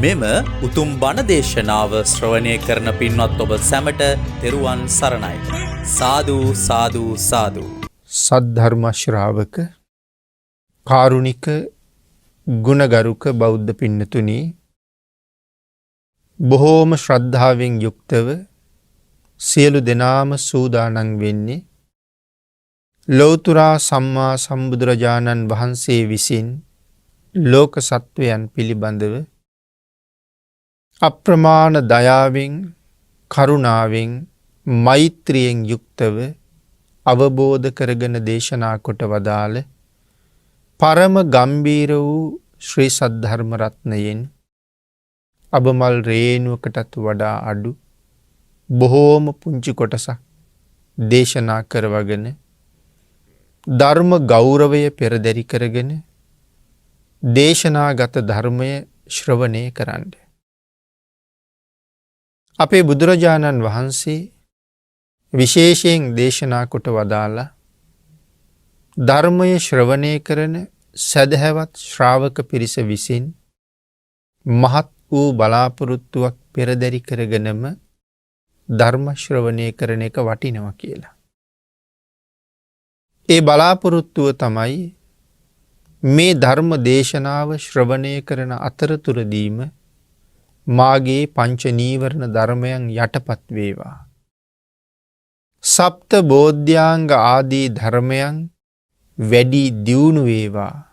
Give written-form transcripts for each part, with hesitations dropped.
මෙම උතුම් බණ දේශනාව ශ්‍රවණය කරන පින්වත් ඔබ සැමට තෙරුවන් සරණයි. සාදු සාදු සාදු. සද්ධර්ම ශ්‍රාවක කාරුණික ගුණගරුක බෞද්ධ පින්නතුනි, බොහෝම ශ්‍රද්ධාවෙන් යුක්තව සියලු දෙනාම සූදානම් වෙන්නේ ලෞතුරා සම්මා සම්බුදුරජාණන් වහන්සේ විසින් ලෝක සත්වයන් පිළිබඳව අප්‍රමාණ දයාවෙන්, කරුණාවෙන්, මෛත්‍රියෙන් යුක්තව අවබෝධ කරගෙන දේශනා කොට වදාළ පරම ගම්බීර වූ ශ්‍රී සද්ධර්ම රත්නයෙන් අබමල් රේණුවකටත් වඩා අඩු බොහෝම පුංචි කොටසක් දේශනා කරවගෙන ධර්ම ගෞරවය පෙරදරි කරගෙන දේශනාගත ධර්මය ශ්‍රවණය කරන්න. අපේ බුදුරජාණන් වහන්සේ විශේෂයෙන් දේශනා කොට වදාලා ධර්මය ශ්‍රවණය කරන සදහැවත් ශ්‍රාවක පිරිස විසින් මහත් වූ බලාපොරොත්තුවක් පෙරදරි කරගෙනම ධර්ම ශ්‍රවණය කරන එක වටිනවා කියලා. ඒ බලාපොරොත්තුව තමයි මේ ධර්ම දේශනාව ශ්‍රවණය කරන අතරතුරදීම මාගේ පංච නීවරණ ධර්මයන් යටපත් වේවා. සප්ත බෝධ්‍යාංග ආදී ධර්මයන් වැඩි දියුණු වේවා.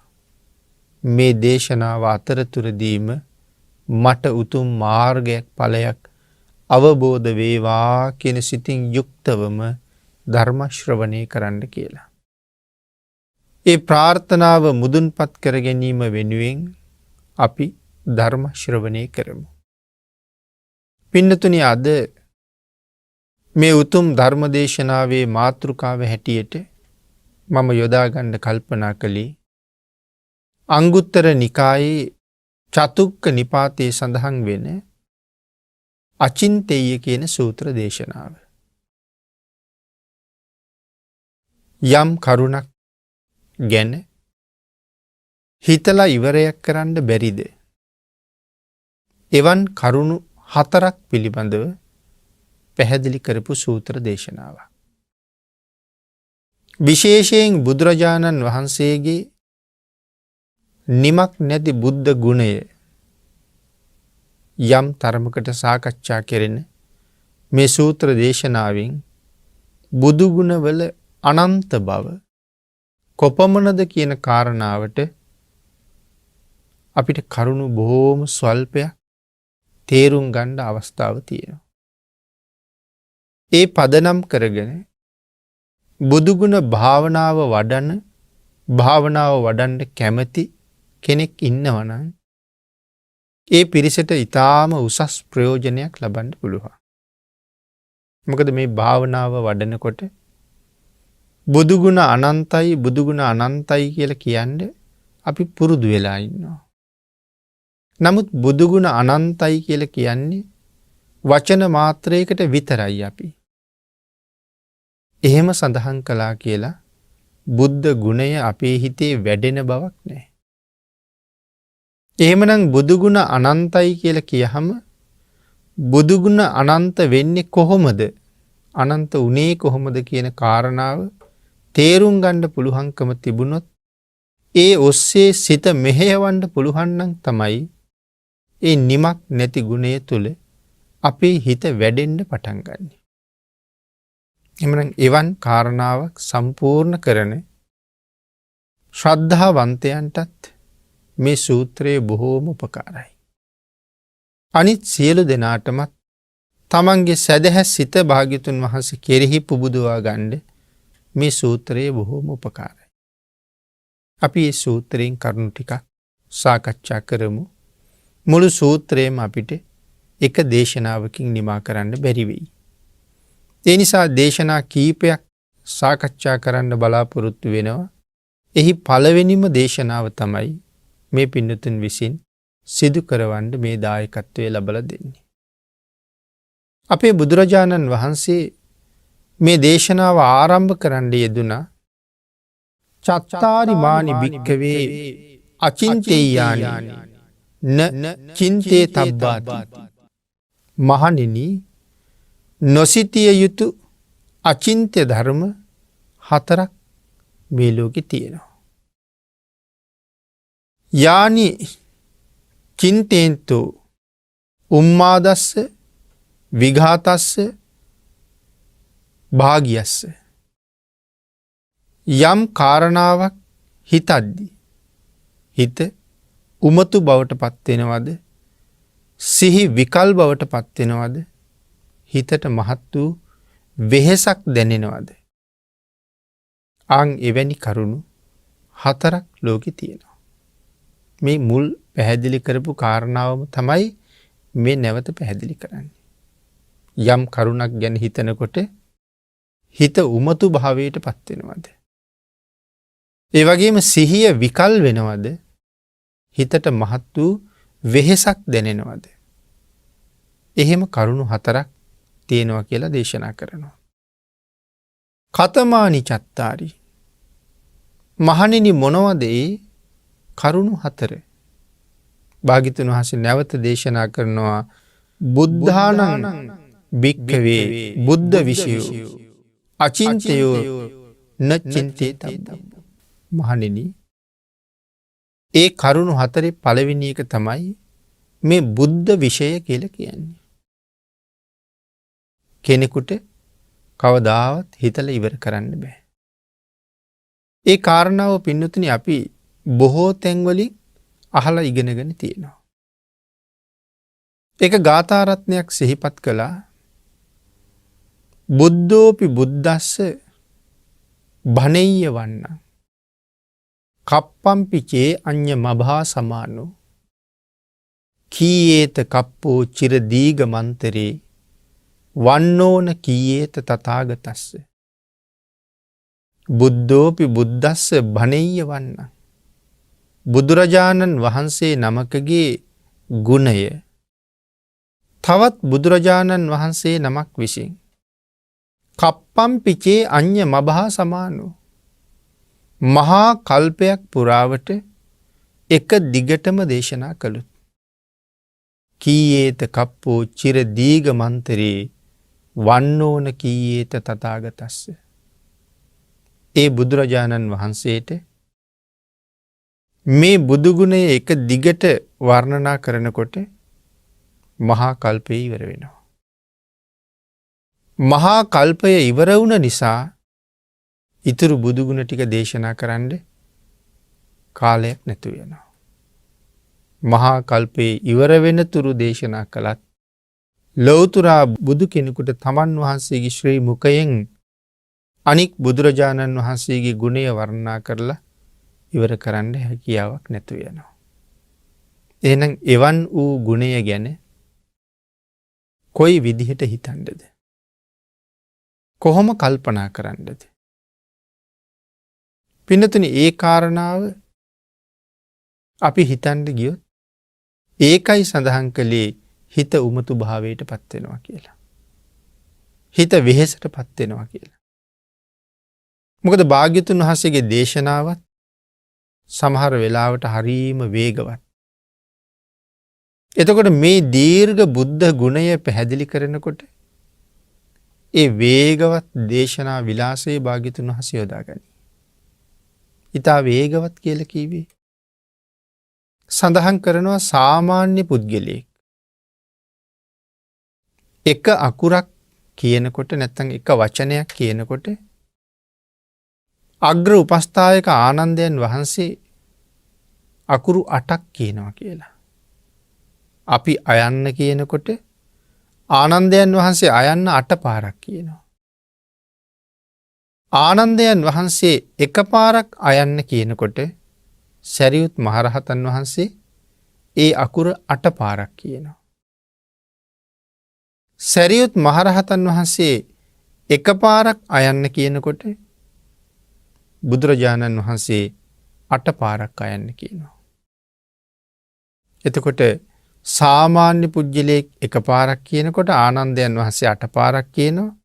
මේ දේශනාව අතරතුරදීම මට උතුම් මාර්ගයක් ඵලයක් අවබෝධ වේවා කියන සිතින් යුක්තවම ධර්ම ශ්‍රවණය කරන්න කියලා. ඒ ප්‍රාර්ථනාව මුදුන්පත් කර ගැනීම වෙනුවෙන් අපි ධර්ම ශ්‍රවණය කරමු. පින්නතුනි, අද මේ උතුම් ධර්ම දේශනාවේ මාතෘකාව හැටියට මම යොදා ගන්න කල්පනා කළේ අංගුත්තර නිකායේ චතුක්ක නිපාතයේ සඳහන් වෙන අචින්තේය කියන සූත්‍ර දේශනාව. යම් කරුණක් ගැන හිතලා ඉවරයක් කරන්න බැරිද? එවන් කරුණු 4ක් පිළිබඳව පැහැදිලි කරපු සූත්‍ර දේශනාවක්. විශේෂයෙන් බුදුරජාණන් වහන්සේගේ නිමක් නැති බුද්ධ ගුණය යම් තරමකට සාකච්ඡා කෙරෙන මේ සූත්‍ර දේශනාවෙන් බුදු ගුණවල අනන්ත බව කොපමණද කියන කාරණාවට අපිට කරුණු බොහෝම ස්වල්පයක් තේරුම් ගන්න අවස්ථාව තියෙනවා. ඒ පදනම් කරගෙන බුදුගුණ භාවනාව වඩන්න කැමති කෙනෙක් ඉන්නවනම් ඒ පිරිසට ඊටාම උසස් ප්‍රයෝජනයක් ලබන්න පුළුවන්. මොකද මේ භාවනාව වඩනකොට බුදුගුණ අනන්තයි කියලා කියන්නේ අපි පුරුදු වෙලා ඉන්නවා. නමුත් බුදුගුණ අනන්තයි කියලා කියන්නේ වචන මාත්‍රයකට විතරයි අපි. එහෙම සඳහන් කළා කියලා බුද්ධ ගුණය අපේ හිතේ වැඩෙන බවක් නැහැ. එහෙමනම් බුදුගුණ අනන්තයි කියලා කියහම බුදුගුණ අනන්ත වෙන්නේ කොහොමද? අනන්ත උනේ කොහොමද කියන කාරණාව තේරුම් ගන්න පුළුවන්කම තිබුණොත් ඒ ඔස්සේ සිත මෙහෙයවන්න පුළුවන් නම් තමයි ඒ නිමක් නැති ගුණය තුල අපේ හිත වැඩෙන්න පටන් ගන්න. එමනම් එවන් කාරණාවක් සම්පූර්ණ කරන ශ්‍රද්ධාවන්තයන්ටත් මේ සූත්‍රයේ බොහෝම උපකාරයි. අනිත් සියලු දෙනාටමත් තමන්ගේ සදහැ සිත භාග්‍යතුන් වහන්සේ කෙරෙහි පුබුදුවා ගන්න මේ සූත්‍රයේ බොහෝම උපකාරයි. අපි මේ සූත්‍රයෙන් කරුණු ටිකක් සාකච්ඡා කරමු. මුළු සූත්‍රයම අපිට එක දේශනාවකින් නිමා කරන්න බැරි වෙයි. ඒ නිසා දේශනා කීපයක් සාකච්ඡා කරන්න බලාපොරොත්තු වෙනවා. එහි පළවෙනිම දේශනාව තමයි මේ පින්නතුන් විසින් සිදු කරවන්න මේ දායකත්වය ලැබලා දෙන්නේ. අපේ බුදුරජාණන් වහන්සේ මේ දේශනාව ආරම්භ කරන්න යෙදුනා චත්තාරි මානි භික්ඛවේ අචින්තේයානි චින්තේ තබ්බාති. මහණෙනි, නොසිතිය යුතු අචින්ත්‍ය ධර්ම 4ක් මේ ලෝකේ තියෙනවා. යානි චින්තේන්තෝ උම්මාදස්ස විඝාතස්ස භාගියස්ස. යම් කාරණාවක් හිතද්දි හිත උමතු බවට පත්වෙනවද, සිහි විකල් බවට පත්වෙනවද, හිතට මහත් වූ වෙහෙසක් දැනෙනවද, අන් එවැනි කරුණු 4ක් ලෝකෙ තියෙනවා. මේ මුල් පැහැදිලි කරපු කාරණාවම තමයි මේ නැවත පැහැදිලි කරන්නේ. යම් කරුණක් ගැන හිතනකොට හිත උමතු භාවයට පත්වෙනවද, ඒ වගේම සිහිය විකල් වෙනවද, හිතට මහත් වූ වෙහෙසක් දැනෙනවද, එහෙම කරුණු 4ක් තියෙනවා කියලා දේශනා කරනවා. කතමානි චත්තාරි. මහණෙනි, මොනවද ඒ කරුණු 4? භාග්‍යවතුන් වහන්සේ නැවත දේශනා කරනවා, බුද්ධානං භික්ඛවේ බුද්ධ විෂයෝ අචින්තයෝ න චින්තේ තබ්බං. මහණෙනි, ඒ කරුණු 4 පළවෙනි එක තමයි මේ බුද්ධ විෂය කියලා කියන්නේ. කෙනෙකුට කවදාවත් හිතලා ඉවර කරන්න බෑ. ඒ කාරණාව පින්නතුනි අපි බොහෝ තැන්වලින් අහලා ඉගෙනගෙන තියෙනවා. ඒක ගාථා රත්නයක් සිහිපත් කළා. බුද්ධෝපි බුද්දස්ස භනෙය්‍ය වන්න කප්පම්පි චේ අඤ්ඤ මභා සමානෝ කීයේත කප්පෝ චිර දීග මන්තරේ වන්නෝන කීයේත තථාගතස්ස. බුද්ධෝපි බුද්දස්ස භනෙය්‍ය වන්න. බුදුරජාණන් වහන්සේ නමකගේ ගුණය තවත් බුදුරජාණන් වහන්සේ නමක් විසින් කප්පම්පි චේ අඤ්ඤ මභා සමානෝ, මහා කල්පයක් පුරාවට එක දිගටම දේශනා කළොත් කීයේත කප්පෝ චිර දීග මන්තරේ වන්නෝන කීයේත තථාගතස්ස. ඒ බුදුරජාණන් වහන්සේට මේ බුදුගුණය එක දිගට වර්ණනා කරනකොට මහා කල්පය ඉවර වෙනවා. මහා කල්පය ඉවර වුණ නිසා ඉතුරු බුදුගුණ ටික දේශනා කරන්න කාලයක් නැතු වෙනවා. මහා කල්පයේ ඉවර වෙන තුරු දේශනා කළත් ලෞතුරා බුදු කෙනෙකුට තමන් වහන්සේගේ ශ්‍රී මුඛයෙන් අනික් බුදුරජාණන් වහන්සේගේ ගුණය වර්ණනා කරලා ඉවර කරන්න හැකියාවක් නැතු වෙනවා. එහෙනම් එවන් වූ ගුණය ගැන කොයි විදිහට හිතන්නද? කොහොම කල්පනා කරන්නද? පින්නතුනි, ඒ කාරණාව අපි හිතන්න ගියොත් ඒකයි සඳහන් කළේ හිත උමතු භාවයට පත් වෙනවා කියලා. හිත වෙහෙසට පත් වෙනවා කියලා. මොකද භාග්‍යතුන් වහන්සේගේ දේශනාවත් සමහර වෙලාවට හරීම වේගවත්. එතකොට මේ දීර්ඝ බුද්ධ ගුණය පැහැදිලි කරනකොට ඒ වේගවත් දේශනා විලාසයේ භාග්‍යතුන් වහන්සේ යොදාගනී. ඊට වේගවත් කියලා කිව්වේ සඳහන් කරනවා සාමාන්‍ය පුද්ගලයෙක් එක අකුරක් කියනකොට නැත්නම් එක වචනයක් කියනකොට අග්‍ර උපස්ථායක ආනන්දයන් වහන්සේ අකුරු 8ක් කියනවා කියලා. අපි අයන්න කියනකොට ආනන්දයන් වහන්සේ අයන්න 8 පාරක් කියනවා. ආනන්දයන් වහන්සේ එක පාරක් අයන්න කියනකොට සරියුත් මහරහතන් වහන්සේ ඒ අකුර 8 පාරක් කියනවා. සරියුත් මහරහතන් වහන්සේ එක පාරක් අයන්න කියනකොට බුදුරජාණන් වහන්සේ 8 පාරක් අයන්න කියනවා. එතකොට සාමාන්‍ය පුජ්‍යලයක් එක පාරක් කියනකොට ආනන්දයන් වහන්සේ 8 පාරක් කියනවා.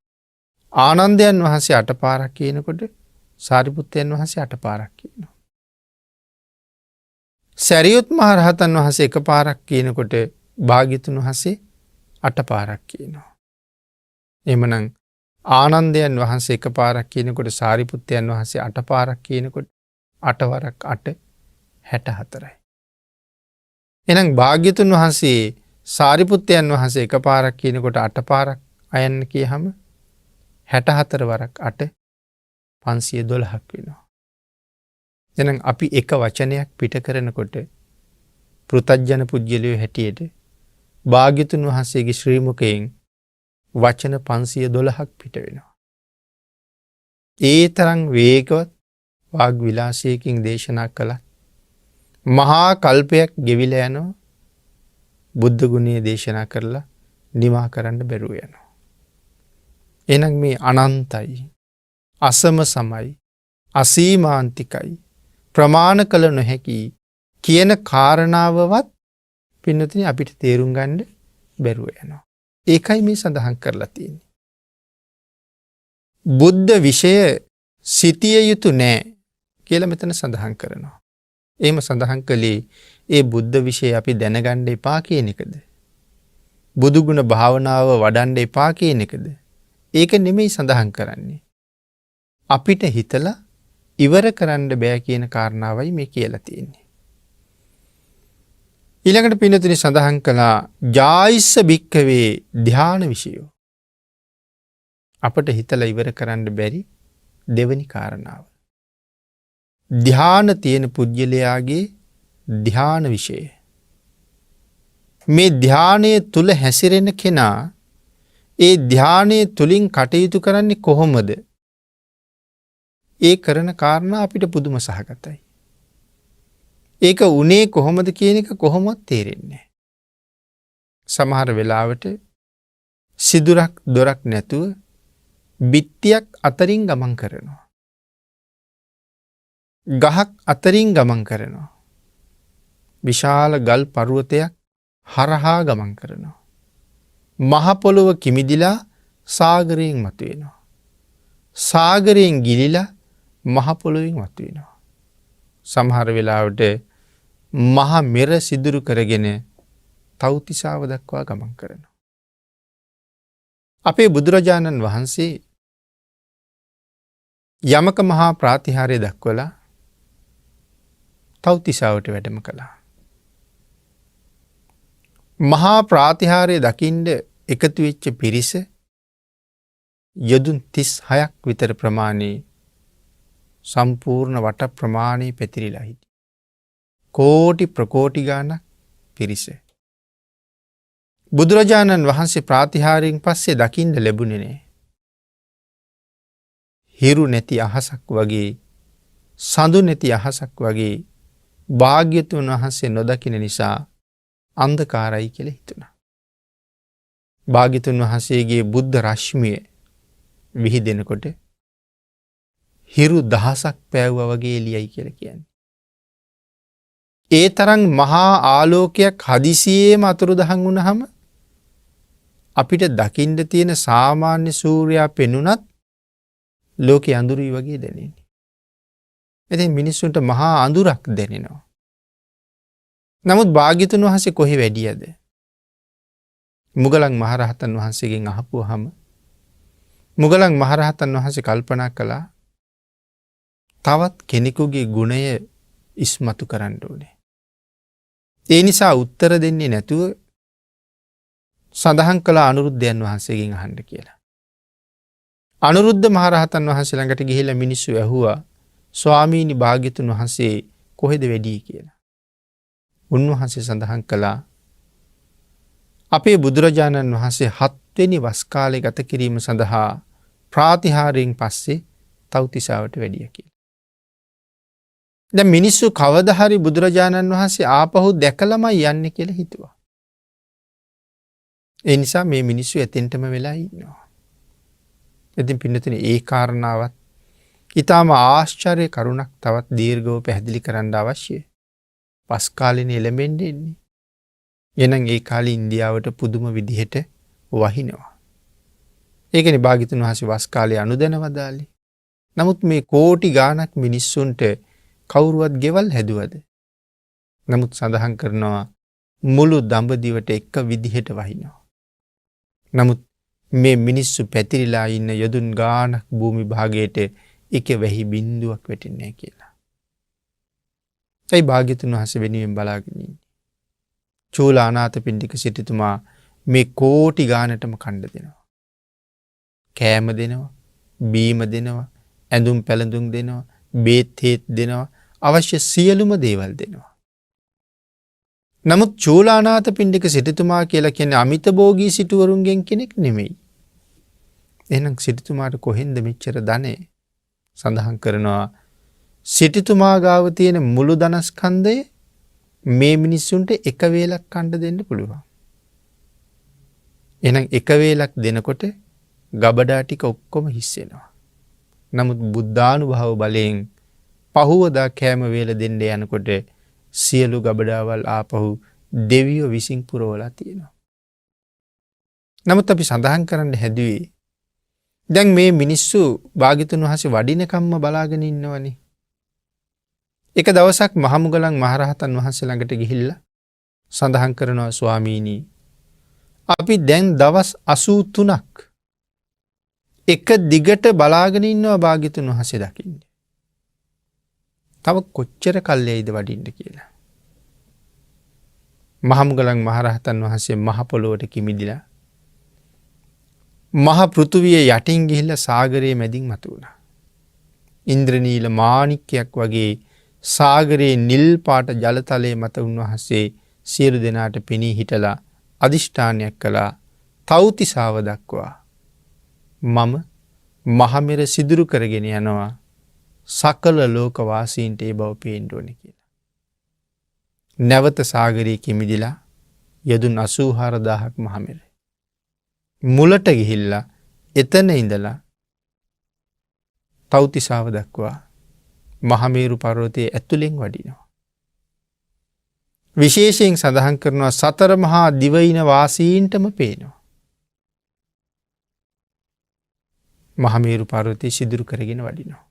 ආනන්දයන් වහන්සේ 8 පාරක් කියනකොට සාරිපුත්තයන් වහන්සේ 8 පාරක් කියනවා. සැරියුත් මහ රහතන් වහන්සේ එක පාරක් කියනකොට භාග්‍යතුන් වහන්සේ 8 පාරක් කියනවා. එමනම් ආනන්දයන් වහන්සේ එක පාරක් කියනකොට සාරිපුත්තයන් වහන්සේ 8 පාරක් කියනකොට 8 වරක් 8 64යි. එහෙනම් භාග්‍යතුන් වහන්සේ සාරිපුත්තයන් වහන්සේ එක පාරක් කියනකොට 8 පාරක් අයන්න කියහම 64 වරක් 8 512ක් වෙනවා. එහෙනම් අපි එක වචනයක් පිට කරනකොට පෘතජ්ජන පුජ්‍යලිය හැටියට භාග්‍යතුන් වහන්සේගේ ශ්‍රී මුඛයෙන් වචන 512ක් පිට වෙනවා. ඒ තරම් වේගවත් වාග් විලාසයකින් දේශනා කළා. මහා කල්පයක් ගෙවිලා යනවා. බුද්ධ ගුණය දේශනා කරලා නිමා කරන්න බැරුව යනවා. එහෙනම් මේ අනන්තයි, අසම සමයි, අසීමාන්තිකයි, ප්‍රමාණ කළ නොහැකි කියන කාරණාවවත් පින්නතුනි අපිට තේරුම් ගන්න බැරුව යනවා. ඒකයි මේ සඳහන් කරලා තියෙන්නේ. බුද්ධ විෂය සිටිය යුතු නෑ කියලා මෙතන සඳහන් කරනවා. එහෙම සඳහන් කළේ ඒ බුද්ධ විෂය අපි දැනගන්න එපා කියන එකද? බුදු ගුණ භාවනාව වඩන්න එපා කියන එකද? ඒක නෙමෙයි සඳහන් කරන්නේ. අපිට හිතලා ඉවර කරන්න බෑ කියන කාරණාවයි මේ කියලා තියෙන්නේ. ඊළඟට පින්නතුනි සඳහන් කළා ජායිස්ස භික්ඛවේ ධාන විෂයෝ. අපට හිතලා ඉවර කරන්න බැරි දෙවෙනි කාරණාව. ධාන තියෙන පුජ්‍යලයාගේ ධාන විෂය. මේ ධානයේ තුල හැසිරෙන කෙනා ඒ ධානයේ තුලින් කටයුතු කරන්නේ කොහොමද? ඒ කරන කාරණා අපිට පුදුම සහගතයි. ඒක උනේ කොහොමද කියන එක කොහොමවත් තේරෙන්නේ නැහැ. සමහර වෙලාවට සිදුරක් දොරක් නැතුව බිත්තියක් අතරින් ගමන් කරනවා. ගහක් අතරින් ගමන් කරනවා. විශාල ගල් පර්වතයක් හරහා ගමන් කරනවා. මහ පොළොව කිමිදිලා සාගරයෙන් මතුවෙනවා. සාගරයෙන් ගිලිලා මහ පොළොවෙන් මතුවෙනවා. සමහර වෙලාවට මහ මෙර සිදුරු කරගෙන තව්තිසාව දක්වා ගමන් කරනවා. අපේ බුදුරජාණන් වහන්සේ යමක මහා ප්‍රාතිහාර්ය දක්වලා තව්තිසාවට වැඩම කළා. මහා ප්‍රාතිහාර්ය දකින්න එකතු වෙච්ච පිරිස යදුන් 36ක් විතර ප්‍රමාණයේ සම්පූර්ණ වට ප්‍රමාණය පැතිරිලා හිටියා. කෝටි ප්‍රකෝටි ගාණක් පිරිස. බුදුරජාණන් වහන්සේ ප්‍රාතිහාර්යයෙන් පස්සේ දකින්න ලැබුණේ නෑ. හිරු නැති අහසක් වගේ, සඳු නැති අහසක් වගේ භාග්‍යතුන් වහන්සේ නොදකින නිසා අන්ධකාරයි කියලා හිතුණා. භාග්‍යතුන් වහන්සේගේ බුද්ධ රශ්මිය විහිදෙනකොට හිරු දහසක් පෑවුවා වගේ එළියයි කියලා කියන්නේ. ඒ තරම් මහා ආලෝකයක් හදිසියේම අතුරුදහන් වුණාම අපිට දකින්න තියෙන සාමාන්‍ය සූර්යයා පෙනුනත් ලෝකේ අඳුරුයි වගේ දැනෙන්නේ. ඉතින් මිනිස්සුන්ට මහා අඳුරක් දැනෙනවා. නමුත් භාග්‍යතුන් වහන්සේ කොහේ වැඩියද? මුගලන් මහරහතන් වහන්සේගෙන් අහපුවාම මුගලන් මහරහතන් වහන්සේ කල්පනා කළා තවත් කෙනෙකුගේ ගුණය ඉස්මතු කරන්න ඕනේ. ඒ නිසා උත්තර දෙන්නේ නැතුව සඳහන් කළ අනුරුද්ධයන් වහන්සේගෙන් අහන්න කියලා. අනුරුද්ධ මහරහතන් වහන්සේ ළඟට ගිහිල්ලා මිනිස්සු ඇහුවා ස්වාමීනි භාග්‍යතුන් වහන්සේ කොහෙද වැඩි කියලා. උන්වහන්සේ සඳහන් කළා අපේ බුදුරජාණන් වහන්සේ 7 වෙනි වස් කාලේ ගත කිරීම සඳහා ප්‍රාතිහාර්යයෙන් පස්සේ තව්තිසාවට වැඩිය කියලා. දැන් මිනිස්සු කවදා හරි බුදුරජාණන් වහන්සේ ආපහු දැකලාමයි යන්නේ කියලා හිතුවා. ඒ නිසා මේ මිනිස්සු එතෙන්ටම වෙලා ඉන්නවා. ඉතින් පින්නතුනේ ඒ කාරණාවත් ඊටාම ආශ්චර්ය කරුණක් තවත් දීර්ඝව පැහැදිලි කරන්න අවශ්‍යයි. පස් කාලේනේ එළඹෙන්නේ ඉන්නේ. එහෙනම් ඒ කාලේ ඉන්දියාවට පුදුම විදිහට වහිනවා. ඒකනේ භාග්‍යතුන් වහන්සේ වස් කාලේ අනුදැනවදාලේ. නමුත් මේ කෝටි ගාණක් මිනිස්සුන්ට කවුරුවත් ගෙවල් හැදුවද? නමුත් සඳහන් කරනවා මුළු දඹදිවට එක විදිහට වහිනවා. නමුත් මේ මිනිස්සු පැතිරිලා ඉන්න යොදුන් ගානක් භූමි භාගයට එක වැහි බින්දුවක් වැටෙන්නේ නැහැ කියලා. ඒ භාග්‍යතුන් වහන්සේ වෙනුවෙන් බලාගෙන ඉන්නේ. චූලානාථපිණ්ඩික සිටුතුමා මේ කෝටි ගානටම කණ්ඩ දෙනවා. කෑම දෙනවා, බීම දෙනවා, ඇඳුම් පැළඳුම් දෙනවා, බේත් හේත් දෙනවා, අවශ්‍ය සියලුම දේවල් දෙනවා. නමුත් චූලානාථපිණ්ඩික සිටුතුමා කියලා කියන්නේ අමිත භෝගී සිටුවරුන්ගෙන් කෙනෙක් නෙමෙයි. එහෙනම් සිටුතුමාට කොහෙන්ද මෙච්චර ධනෙ? සඳහන් කරනවා සිටුතුමා ගාව තියෙන මුළු ධනස්කන්ධය මේ මිනිස්සුන්ට එක වේලක් කන්න දෙන්න පුළුවන්. එහෙනම් එක වේලක් දෙනකොට ගබඩා ටික ඔක්කොම හිස් වෙනවා. නමුත් බුද්ධානුභාව බලයෙන් පහුවදා කෑම වේල දෙන්න යනකොට සියලු ගබඩාවල් ආපහු දෙවියෝ විසින් පුරවලා තියෙනවා. නමුත් අපි සඳහන් කරන්න හැදුවේ දැන් මේ මිනිස්සු භාග්‍යතුන් වහන්සේ වඩිනකම්ම බලාගෙන ඉන්නවනේ. එක දවසක් මහමුගලන් මහරහතන් වහන්සේ ළඟට ගිහිල්ලා සඳහන් කරනවා ස්වාමීනි අපි දැන් දවස් 83ක් එක දිගට බලාගෙන ඉන්නවා භාග්‍යතුන් වහන්සේ දකින්න. තව කොච්චර කල්යයිද වඩින්න කියලා. මහමුගලන් මහරහතන් වහන්සේ මහ පොළොවට කිමිදිලා මහ පෘථුවිය යටින් ගිහිල්ලා සාගරයේ මැදින් මතුවුණා. ඉන්ද්‍රනීල මාණික්කයක් වගේ සාගරයේ නිල් පාට ජලතලයේ මත උන්වහන්සේ සියලු දෙනාට පෙනී හිටලා අදිෂ්ඨානයක් කළා. තව්තිසාව දක්වා මම මහමෙර සිදුරු කරගෙන යනවා සකල ලෝක වාසීන්ට ඒ බව පේන්න ඕනේ කියලා. නැවත සාගරයේ කිමිදිලා යදුන් 84000ක් මහමෙර මුලට ගිහිල්ලා එතන ඉඳලා තව්තිසාව දක්වා මහමේරු පර්වතයේ ඇතුලෙන් වඩිනවා. විශේෂයෙන් සඳහන් කරනවා සතර මහා දිවයින වාසීන්ටම පේනවා. මහමේරු පර්වතයේ සිදුරු කරගෙන වඩිනවා.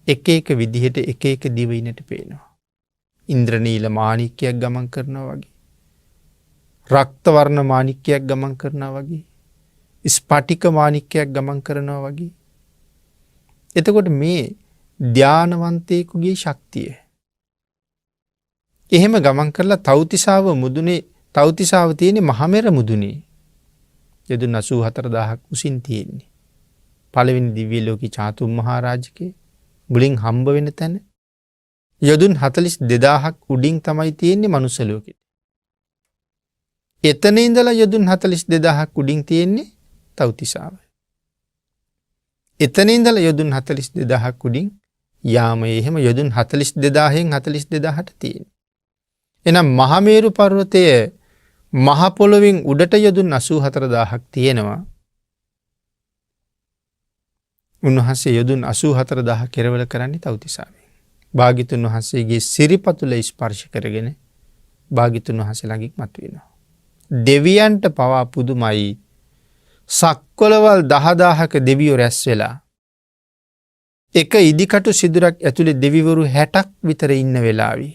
එක එක විදිහට එක එක දිවයිනට පේනවා. ඉන්ද්‍රනීල මාණික්කයක් ගමන් කරනවා වගේ. රක්ත වර්ණ මාණික්කයක් ගමන් කරනවා වගේ. ස්පටික මාණික්කයක් ගමන් කරනවා වගේ. එතකොට මේ ධානවන්තයෙකුගේ ශක්තිය. එහෙම ගමන් කරලා තව්තිසාව මුදුනේ තව්තිසාව තියෙන්නේ මහමෙර මුදුනේ. යදුන් 84000ක් උසින් තියෙන්නේ. පළවෙනි දිව්‍ය ලෝකී චාතුම් මහරජකේ මුලින් හම්බ වෙන තැන යදුන් 42000ක් උඩින් තමයි තියෙන්නේ මනුස්ස ලෝකෙට. එතන ඉඳලා යදුන් 42000ක් උඩින් තියෙන්නේ තව්තිසාව. එතන ඉඳලා යදුන් 42000ක් උඩින් යාමයේ එහෙම යදුන් 42000න් 42000ට තියෙන්නේ. එහෙනම් මහමේරු පර්වතය මහ පොළොවෙන් උඩට යදුන් 84000ක් තියෙනවා. උන්වහන්සේ යදුන් 84000 කෙරවල කරන්නේ තව්තිසාවෙන්. භාග්‍යතුන් වහන්සේගේ සිරිපතුල ස්පර්ශ කරගෙන භාග්‍යතුන් වහන්සේ ළඟින් මතුවෙනවා. දෙවියන්ට පවා පුදුමයි. සක්වලවල් 10000ක දෙවියෝ රැස් වෙලා එක ඉදිකටු සිදුරක් ඇතුලේ දෙවිවරු 60ක් විතර ඉන්න වෙලාවේ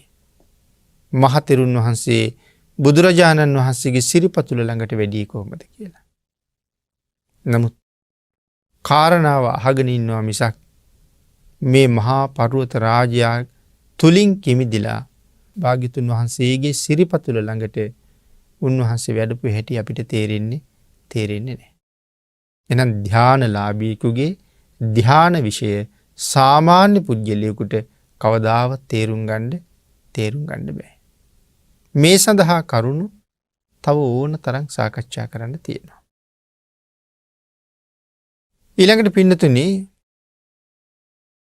මහතෙරුන් වහන්සේ බුදුරජාණන් වහන්සේගේ සිරිපතුල ළඟට වැඩි කොහොමද කියලා. නමුත් කාරණාව අහගෙන ඉන්නවා මිසක් මේ මහා පර්වත රාජයා තුලින් කිමිදිලා භාග්‍යතුන් වහන්සේගේ සිරිපතුල ළඟට උන්වහන්සේ වැඩපු හැටි අපිට තේරෙන්නේ නැහැ. එහෙනම් ධානලාභීකුගේ ධාන විෂය සාමාන්‍ය පුජ්‍යලියෙකුට කවදාවත් තේරුම් ගන්න බෑ. මේ සඳහා කරුණු තව ඕන තරම් සාකච්ඡා කරන්න තියෙනවා. ඊළඟට පින්නතුනි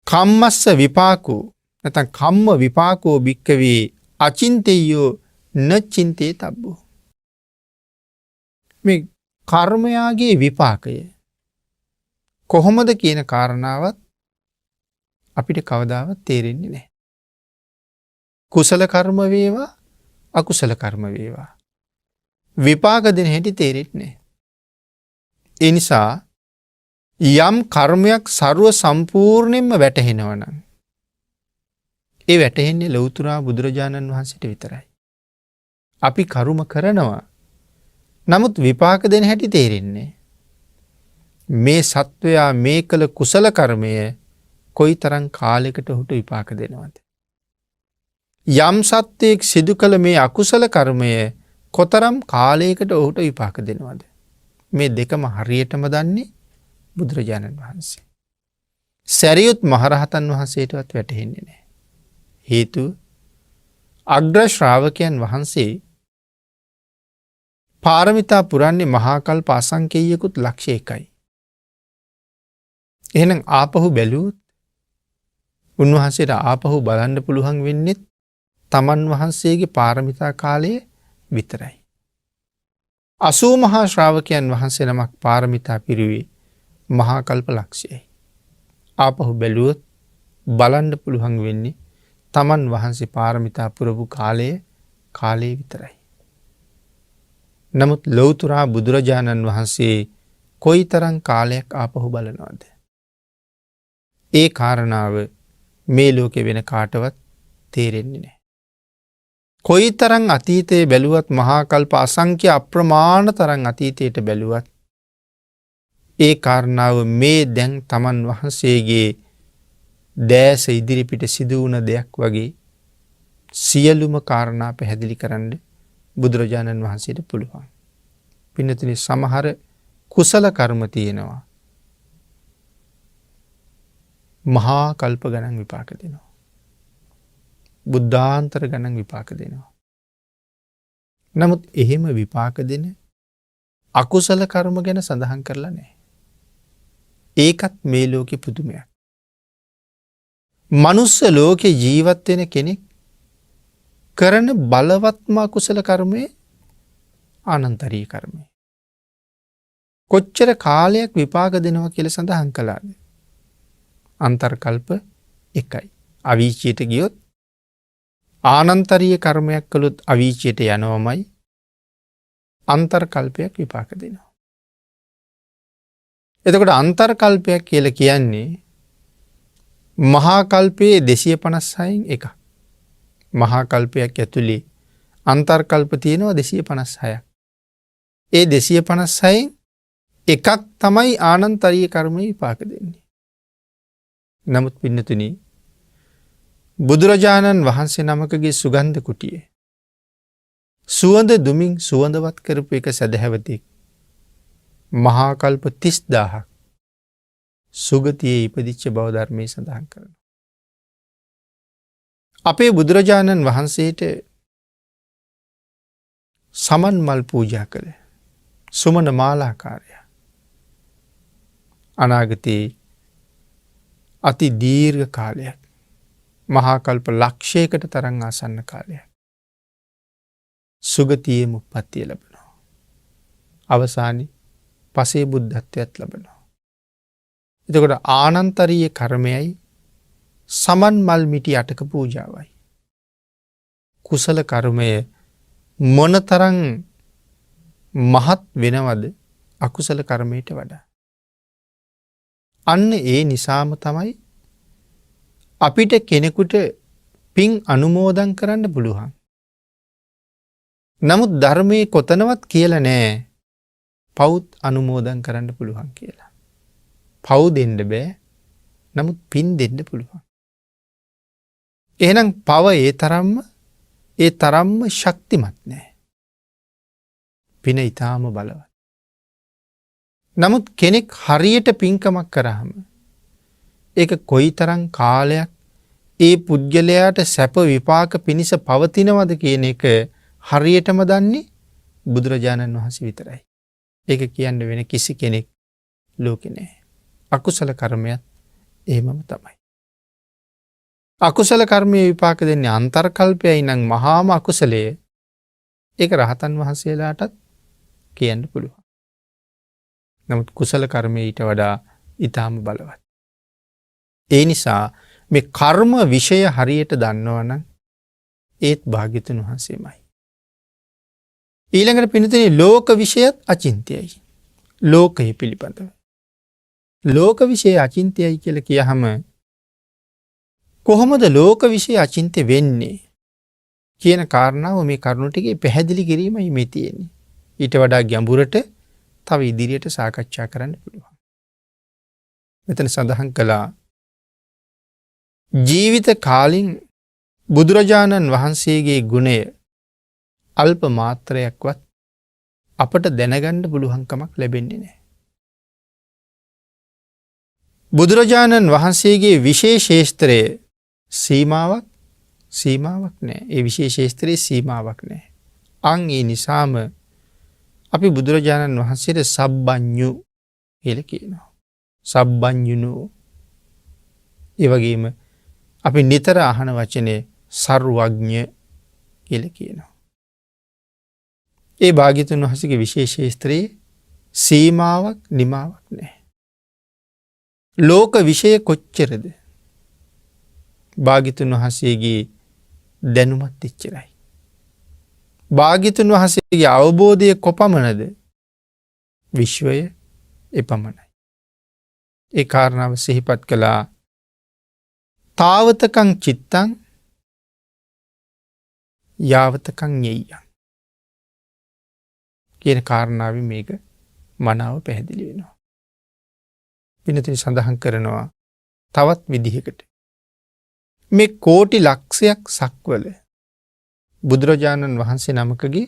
කම්මස්ස විපාකෝ නැත්නම් කම්ම විපාකෝ භික්කවේ අචින්තයෝ නචින්තේ තබ්බෝ. මේ කර්මයාගේ විපාකය කොහොමද කියන කාරණාවත් අපිට කවදාවත් තේරෙන්නේ නැහැ. කුසල කර්ම වේවා අකුසල කර්ම වේවා විපාක දෙන හැටි තේරෙන්නේ නැහැ. ඒ නිසා යම් කර්මයක් ਸਰව සම්පූර්ණයෙන්ම වැටහෙනවා නම් ඒ වැටහෙන්නේ ලෞතුරා බුදුරජාණන් වහන්සේට විතරයි. අපි කරුම කරනවා. නමුත් විපාක දෙන හැටි තේරෙන්නේ. මේ සත්වයා මේ කළ කුසල කර්මය කොයි තරම් කාලයකට ඔහුට විපාක දෙනවද. යම් සත්වයෙක් සිදු කළ මේ අකුසල කර්මය කොතරම් කාලයකට ඔහුට විපාක දෙනවද. මේ දෙකම හරියටම දන්නේ බුදුරජාණන් වහන්සේ. සැරියුත් මහරහතන් වහන්සේටවත් වැටහෙන්නේ නෑ. හේතුව අග්‍ර ශ්‍රාවකයන් වහන්සේ පාරමිතා පුරන්නේ මහාකල්ප අසංකේයකුත් ලක්ෂ 1යි. එහෙනම් ආපහු බැලුවොත් උන්වහන්සේට ආපහු බලන්න පුළුවන් වෙන්නේ තමන් වහන්සේගේ පාරමිතා කාලය විතරයි. 80 මහා ශ්‍රාවකයන් වහන්සේ නමක් පාරමිතා පිරුවේ මහා කල්ප ලක්ෂයයි. ආපහු බැලුවොත් බලන්න පුළුවන් වෙන්නේ තමන් වහන්සේ පාරමිතා පුරපු කාලය විතරයි. නමුත් ලෞතුරා බුදුරජාණන් වහන්සේ කොයි තරම් කාලයක් ආපහු බලනවද. ඒ කාරණාව මේ ලෝකෙ වෙන කාටවත් තේරෙන්නේ නෑ. කොයි තරම් අතීතයේ බැලුවත් මහා කල්ප අසංඛ්‍ය අප්‍රමාණ තරම් අතීතයට බැලුවත් ඒ කාරණාව මේ දැන් තමන් වහන්සේගේ දැස ඉදිරිපිට සිදු වුණ දෙයක් වගේ සියලුම කාරණා පැහැදිලි කරන්න බුදුරජාණන් වහන්සේට පුළුවන්. පින්නතුනි සමහර කුසල කර්ම තියෙනවා. මහා කල්ප ගණන් විපාක දෙනවා. බුද්ධාන්තර ගණන් විපාක දෙනවා. නමුත් එහෙම විපාක දෙන අකුසල කර්ම ගැන සඳහන් කරලා නැහැ. ඒකත් මේ ලෝකෙ පුදුමයක්. මනුස්ස ලෝකෙ ජීවත් වෙන කෙනෙක් කරන බලවත්ම අකුසල කර්මය අනන්තරීය කර්මය. කොච්චර කාලයක් විපාක දෙනවා කියලා සඳහන් කළාද? අන්තර්කල්ප 1යි. අවීචයට ගියොත් ආනන්තරීය කර්මයක් කළොත් අවීචයට යනවමයි. අන්තර්කල්පයක් විපාක දෙනවා. එතකොට අන්තර්කල්පයක් කියලා කියන්නේ මහා කල්පයේ 256න් එකක්. මහා කල්පයක් ඇතුලේ අන්තර්කල්ප තියෙනවා 256ක්. ඒ 256න් එකක් තමයි ආනන්තරීය කර්මයේ විපාක දෙන්නේ. නමුත් පින්නතුනි බුදුරජාණන් වහන්සේ නමකගේ සුගන්ධ කුටියේ සුවඳ දුමින් සුවඳවත් කරපු එක සදහැවතෙක් මහා කල්ප 30000ක් සුගතියේ ඉපදිච්ච බව ධර්මයේ සඳහන් කරනවා. අපේ බුදුරජාණන් වහන්සේට සමන් මල් පූජා කළ සුමන මාලාකාරය අනාගතයේ අති දීර්ඝ කාලයක් මහා කල්ප ලක්ෂයකට තරම් ආසන්න කාලයක් සුගතියේ උප්පත්තිය ලැබෙනවා. අවසානයේ පසේ බුද්ධත්වයට ලැබෙනවා. එතකොට ආනන්තරීය කර්මයයි සමන් මල් මිටි අටක පූජාවයි. කුසල කර්මය මොනතරම් මහත් වෙනවද අකුසල කර්මයට වඩා. අන්න ඒ නිසාම තමයි අපිට කෙනෙකුට පින් අනුමෝදන් කරන්න පුළුවන්. නමුත් ධර්මයේ කොතනවත් කියලා නෑ පවුත් අනුමෝදන් කරන්න පුළුවන් කියලා. පව් දෙන්න බෑ. නමුත් පින් දෙන්න පුළුවන්. එහෙනම් පව ඒ තරම්ම ශක්තිමත් නෑ. පින ඊටාම බලවත්. නමුත් කෙනෙක් හරියට පින්කමක් කරාම ඒක කොයිතරම් කාලයක් ඒ පුද්ගලයාට සැප විපාක පිණිස පවතිනවද කියන එක හරියටම දන්නේ බුදුරජාණන් වහන්සේ විතරයි. ඒක කියන්න වෙන කිසි කෙනෙක් ලෝකේ නැහැ. අකුසල කර්මයක් එහෙමම තමයි. අකුසල කර්මයේ විපාක දෙන්නේ අන්තර්කල්පයයි නම් මහාම අකුසලයේ. ඒක රහතන් වහන්සේලාටත් කියන්න පුළුවන්. නමුත් කුසල කර්මයේ ඊට වඩා ඊටාම බලවත්. ඒ නිසා මේ කර්ම විෂය හරියට දන්නවනම් ඒත් භාග්‍යතුන් වහන්සේමයි. ඊළඟට පින්නතේ ලෝක විෂයත් අචින්ත්‍යයි. ලෝකය පිළිබඳව. ලෝක විෂය අචින්ත්‍යයි කියලා කියහම කොහොමද ලෝක විශ්ය අචින්ත්‍ය වෙන්නේ කියන කාරණාව මේ කරුණු ටිකේ පැහැදිලි කිරීමයි මේ තියෙන්නේ. ඊට වඩා ගැඹුරට තව ඉදිරියට සාකච්ඡා කරන්න පුළුවන්. මෙතන සඳහන් කළා ජීවිත කාලින් බුදුරජාණන් වහන්සේගේ ගුණය අල්ප මාත්‍රයක්වත් අපට දැනගන්න පුළුවන්කමක් ලැබෙන්නේ නැහැ. බුදුරජාණන් වහන්සේගේ විශේෂේස්ත්‍රය සීමාවක් නැහැ. ඒ විශේෂේස්ත්‍රයේ සීමාවක් නැහැ. අන් ඒ නිසාම අපි බුදුරජාණන් වහන්සේට සබ්බඤ්ඤු කියලා කියනවා. සබ්බඤ්ඤුනෝ. ඒ වගේම අපි නිතර අහන වචනේ සර්වඥ කියලා කියනවා. ඒ භාග්‍යතුන් වහන්සේගේ විශේෂේස්ත්‍රයේ සීමාවක් නිමාවක් නැහැ. ලෝක විෂය කොච්චරද? භාග්‍යතුන් වහන්සේගේ දැනුමත් එච්චරයි. භාග්‍යතුන් වහන්සේගේ අවබෝධය කොපමණද? විශ්වය එපමණයි. ඒ කාරණාව සිහිපත් කළා. තාවතකං චිත්තං යාවතකං ඤෙය්‍යං කියන කාරණාවෙන් මේක මනාව පැහැදිලි වෙනවා. පින්නතුනි සඳහන් කරනවා තවත් විදිහකට මේ කෝටි ලක්ෂයක් සක්වල බුදුරජාණන් වහන්සේ නමකගේ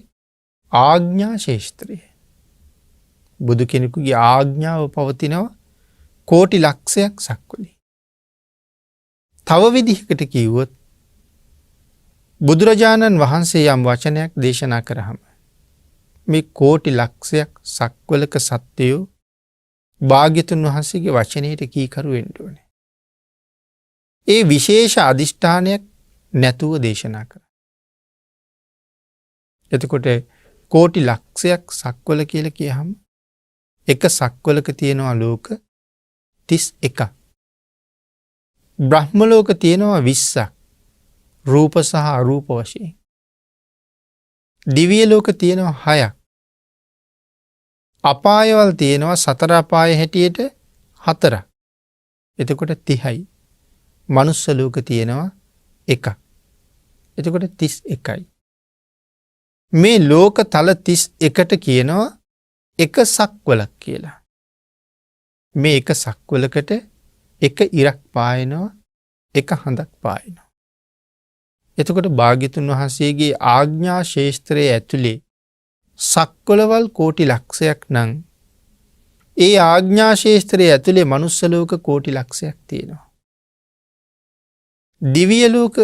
ආඥා ශේෂ්ත්‍රය. බුදු කෙනෙකුගේ ආඥාව පවතිනවා කෝටි ලක්ෂයක් සක්වලේ. තව විදිහකට කිව්වොත් බුදුරජාණන් වහන්සේ යම් වචනයක් දේශනා කරාම මේ කෝටි ලක්ෂයක් සක්වලක සත්වයෝ භාග්‍යතුන් වහන්සේගේ වචනයට කීකරු වෙන්න ඕනේ. ඒ විශේෂ අදිෂ්ඨානයක් නැතුව දේශනා කරා. එතකොට කෝටි ලක්ෂයක් සක්වල කියලා කියහම එක සක්වලක තියෙනවා ලෝක 31ක්. බ්‍රහ්ම ලෝක තියෙනවා 20ක්. රූප සහ අරූප වශයෙන්. දිව්‍ය ලෝක තියෙනවා 6ක්. අපායවල තියෙනවා සතර අපාය හැටියට 4ක්. එතකොට 30යි. මනුස්ස ලෝක තියෙනවා 1ක්. එතකොට 31යි. මේ ලෝක තල 31ට කියනවා එක සක්වලක් කියලා. මේ එක සක්වලකට එක ඉරක් පායනවා, එක හඳක් පායනවා. එතකොට භාග්‍යතුන් වහන්සේගේ ආඥා ශේෂ්ත්‍රයේ ඇතුලේ සක්වලවල් කෝටි ලක්ෂයක් නම් ඒ ආඥා ශේෂ්ත්‍රයේ ඇතුලේ මනුස්ස ලෝක කෝටි ලක්ෂයක් තියෙනවා. දිව්‍ය ලෝක